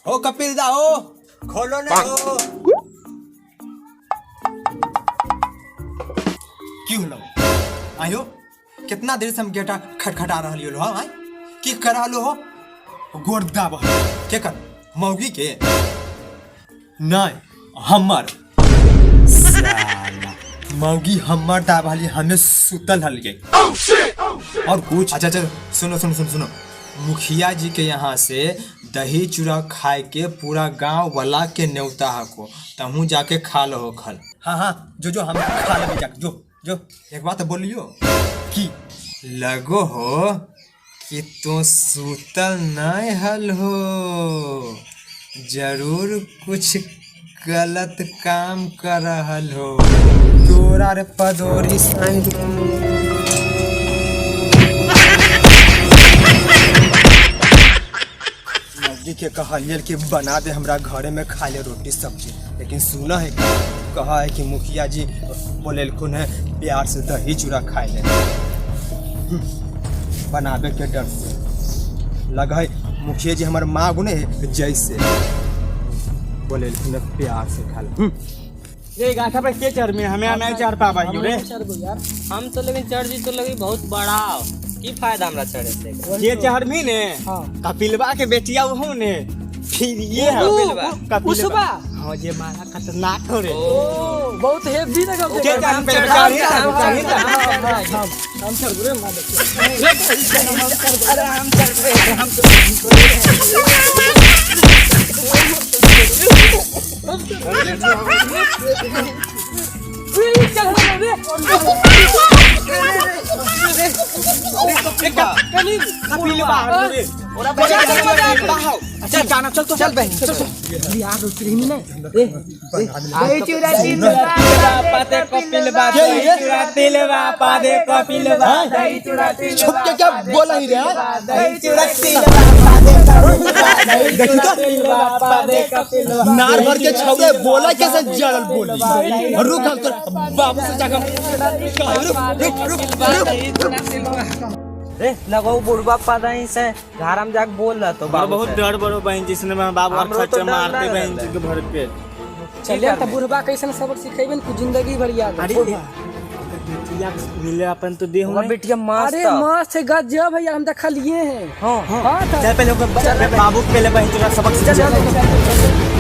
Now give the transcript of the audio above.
हो कपिल दा हो, खोलो ना हो। क्यों लो आयो? कितना देर से हम गेटा खटखटा रही हो हाँ? की करा लो हो? गोरदा बह के कर मौगी के नहीं हमर साला मौगी हमर दाबाली हमें सुतल हल गई और कुछ। अच्छा चल सुनो सुनो सुनो सुनो, मुखिया जी के यहाँ से दही चूड़ा खाए के पूरा गांव वाला के न्योता हको, तमू जाके खा लो खल। हाँ हाँ जो जो हम खा ले जाके जो जो। एक बात बोलियो कि लगो हो कि तो सुतल नहीं हल हो, जरूर कुछ गलत काम कर रहल हो। तोरा रे पदोरी साईं मौगी के कहलियल कि बना दे हमरा घरे में खा ले रोटी सब्जी, लेकिन सुना है कहा है कि मुखिया जी बोलेलखुन है प्यार से दही चूड़ा खाए ले, बनावे के डर से लगा है मुखिया जी हमारे माँ गुने जैसे बोलेलखुन है प्यार से खा ले। ये गाथा पे के चढ़ में हमें नहीं चढ़ पाबा रे यार हम तो लेकिन चढ़ जी तो लगी बहुत बड़ा की फायदा हमरा चढ़े से। ये चढ़ में ने कपिलवा के बेटिया हो ने, फिर ये कपिलवा हां जे मारा खतरनाक हो रे। ओ बहुत हेवी लगा के हम पे हम चढ़ रे मार अरे हम चढ़ रे हम चल गाना चल तो चल बहन चल बिहार उतरी में नहीं दही चूड़ा पाते कपिलवा दही चूड़ा तिलवा पादे कपिलवा दही चूड़ा छुप के क्या बोला ही रे? दही चूड़ा तिलवा पादे कपिलवा तिलवा पादे कपिलवा नार भर के छौरे बोला कैसे जड़ल बोली। रुक हम तो बाबू से जाकर रे लगो बुढ़वा पादाई से घर में जाके बोल रहा तो बाबू बहुत डर बड़ो बहन जिसने मैं बाबू और खर्चा मारते बहन जी के भर के चलिए त बुढ़वा कैसन सबक सिखेबन कुछ जिंदगी भर याद। अरे बेटिया मिले अपन तो दे हो बेटिया मस्त अरे मस्त है गजब भैया हम देखा लिए हैं। हां हां चल पहले बाबू पहले बहन जी का सबक सिखा।